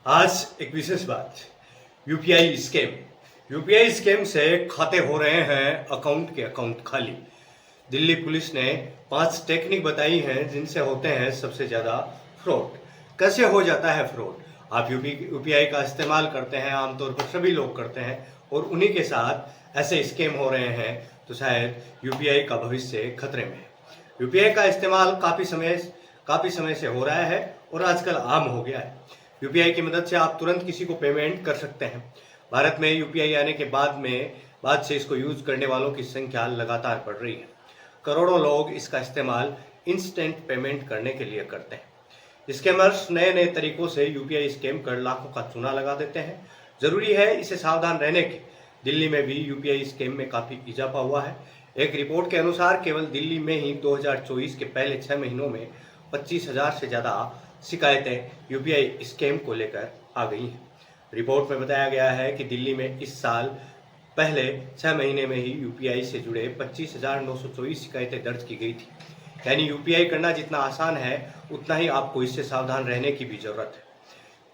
आज एक विशेष बात, यूपीआई स्कैम। यूपीआई स्कैम से खाते हो रहे हैं अकाउंट के अकाउंट खाली। दिल्ली पुलिस ने 5 टेक्निक बताई हैं जिनसे होते हैं सबसे ज़्यादा फ्रॉड। कैसे हो जाता है फ्रॉड? आप यूपीआई का इस्तेमाल करते हैं, आमतौर पर सभी लोग करते हैं, और उन्हीं के साथ ऐसे स्कैम हो रहे हैं, तो शायद यूपीआई का भविष्य खतरे में है। यूपीआई का इस्तेमाल काफ़ी समय से हो रहा है और आजकल आम हो गया है। यूपीआई की मदद से आप तुरंत किसी को पेमेंट कर सकते हैं। भारत में यूपीआई आने के बाद से इसको यूज करने वालों की संख्या लगातार बढ़ रही है। करोड़ों लोग इसका इस्तेमाल इंस्टेंट पेमेंट करने के लिए करते हैं। स्कैमर्स नए नए तरीकों से यूपीआई स्कैम कर लाखों का चूना लगा देते हैं। जरूरी है इसे सावधान रहने की। दिल्ली में भी यूपीआई स्कैम में काफी इजाफा हुआ है। एक रिपोर्ट के अनुसार केवल दिल्ली में ही 2024 के पहले 6 महीनों में 25,000 से ज्यादा शिकायतें यूपीआई स्कैम को लेकर आ गई हैं। रिपोर्ट में बताया गया है कि दिल्ली में इस साल पहले 6 महीने में ही यूपीआई से जुड़े 25,924 शिकायतें दर्ज की गई थी। यानी यूपीआई करना जितना आसान है, उतना ही आपको इससे सावधान रहने की भी जरूरत है।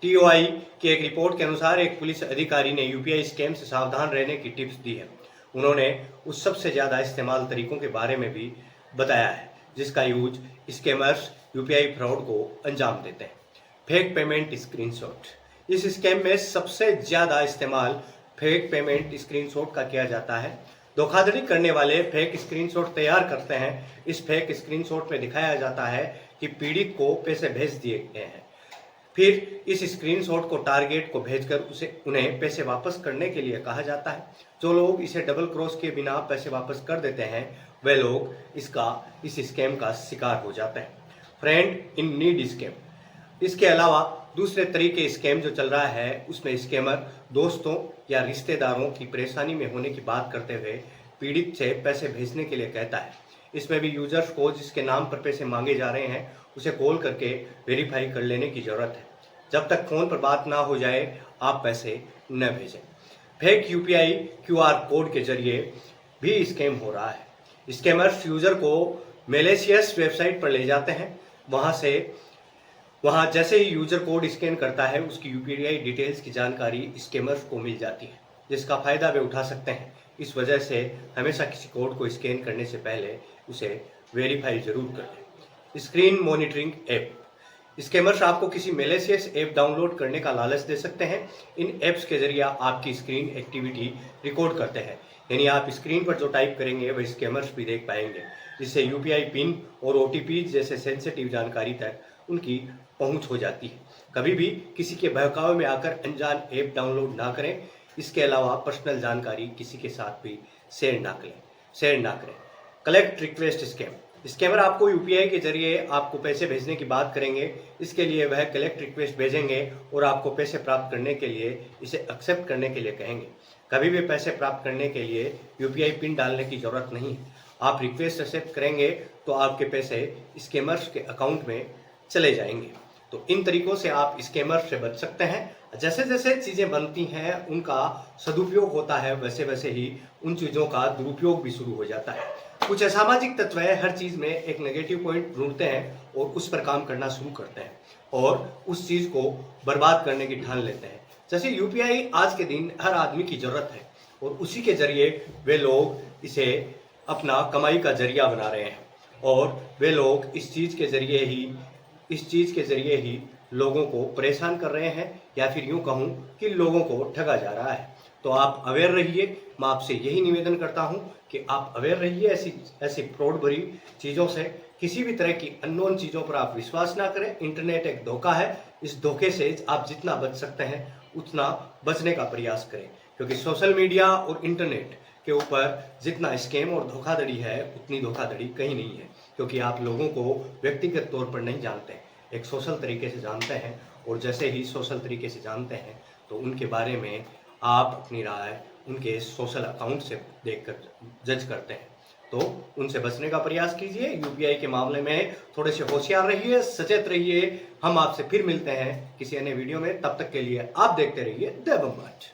टीओआई की एक रिपोर्ट के अनुसार एक पुलिस अधिकारी ने यूपीआई स्कैम से सावधान रहने की टिप्स दी है। उन्होंने उस सबसे ज्यादा इस्तेमाल तरीकों के बारे में भी बताया है जिसका यूज स्कैमर्स यूपीआई फ्रॉड को अंजाम देते हैं। Fake payment screenshot. इस स्कैम में सबसे ज्यादा इस्तेमाल फेक पेमेंट स्क्रीनशॉट का किया जाता है। धोखाधड़ी करने वाले फेक स्क्रीनशॉट तैयार करते हैं। इस फेक स्क्रीनशॉट में दिखाया जाता है कि पीड़ित को पैसे भेज दिए गए हैं। फिर इस स्क्रीनशॉट को टारगेट को भेजकर उन्हें पैसे वापस करने के लिए कहा जाता है। जो लोग इसे डबल क्रॉस के बिना पैसे वापस कर देते हैं, वे लोग इस स्कैम का शिकार हो जाते हैं। Friend in need scam. इसके अलावा दूसरे तरीके स्कैम जो चल रहा है, उसमें स्कैमर दोस्तों या रिश्तेदारों की परेशानी में होने की बात करते हुए पीड़ित से पैसे भेजने के लिए कहता है। इसमें भी यूजर्स को जिसके नाम पर पैसे मांगे जा रहे हैं, उसे कॉल करके वेरीफाई कर लेने की जरूरत है। जब तक फोन पर बात ना हो जाए, आप पैसे न भेजें। फेक यूपीआई क्यूआर कोड के जरिए भी स्कैम हो रहा है। स्कैमर्स यूजर को मैलिशियस वेबसाइट पर ले जाते हैं। वहां जैसे ही यूजर कोड स्कैन करता है, उसकी यूपीआई डिटेल्स की जानकारी स्कैमर्स को मिल जाती है, जिसका फायदा वे उठा सकते हैं। इस वजह से हमेशा किसी कोड को स्कैन करने से पहले उसे वेरीफाई जरूर कर लें। Screen monitoring app. स्कैमर्स आपको किसी मैलिशियस ऐप डाउनलोड करने का लालच दे सकते हैं। इन ऐप्स के जरिए आपकी स्क्रीन एक्टिविटी रिकॉर्ड करते हैं। यानी आप स्क्रीन पर जो टाइप करेंगे वह स्कैमर्स भी देख पाएंगे, जिससे यूपीआई पिन और ओटीपी जैसे सेंसिटिव जानकारी तक उनकी पहुंच हो जाती है। कभी भी किसी के बहकावे में आकर अनजान ऐप डाउनलोड ना करें। इसके अलावा पर्सनल जानकारी किसी के साथ भी शेयर ना करें। Collect request scam. स्कैमर आपको यूपीआई के जरिए आपको पैसे भेजने की बात करेंगे। इसके लिए वह कलेक्ट रिक्वेस्ट भेजेंगे और आपको पैसे प्राप्त करने के लिए इसे एक्सेप्ट करने के लिए कहेंगे। कभी भी पैसे प्राप्त करने के लिए यूपीआई पिन डालने की जरूरत नहीं है। आप रिक्वेस्ट एक्सेप्ट करेंगे तो आपके पैसे स्कैमर्स के अकाउंट में चले जाएंगे। तो इन तरीकों से आप स्कैमर से बच सकते हैं। जैसे जैसे चीजें बनती हैं, उनका सदुपयोग होता है, वैसे वैसे ही उन चीजों का दुरुपयोग भी शुरू हो जाता है। कुछ असामाजिक तत्व है, हर चीज में एक नेगेटिव पॉइंट ढूंढते हैं और उस पर काम करना शुरू करते हैं और उस चीज को बर्बाद करने की ठान लेते हैं। जैसे यूपीआई आज के दिन हर आदमी की जरूरत है और उसी के जरिए वे लोग इसे अपना कमाई का जरिया बना रहे हैं और वे लोग इस चीज के जरिए ही लोगों को परेशान कर रहे हैं, या फिर यूं कहूं कि लोगों को ठगा जा रहा है। तो आप अवेयर रहिए। मैं आपसे यही निवेदन करता हूं कि आप अवेयर रहिए ऐसी फ्रॉड भरी चीज़ों से। किसी भी तरह की अननोन चीज़ों पर आप विश्वास ना करें। इंटरनेट एक धोखा है। इस धोखे से आप जितना बच सकते हैं उतना बचने का प्रयास करें, क्योंकि सोशल मीडिया और इंटरनेट के ऊपर जितना स्कैम और धोखाधड़ी है, उतनी धोखाधड़ी कहीं नहीं है, क्योंकि आप लोगों को व्यक्तिगत तौर पर नहीं जानते, एक सोशल तरीके से जानते हैं। और जैसे ही सोशल तरीके से जानते हैं तो उनके बारे में आप अपनी राय उनके सोशल अकाउंट से देखकर जज करते हैं। तो उनसे बचने का प्रयास कीजिए। यूपीआई के मामले में थोड़े से होशियार रहिए, सचेत रहिए। हम आपसे फिर मिलते हैं किसी अन्य वीडियो में। तब तक के लिए आप देखते रहिए द बम बात।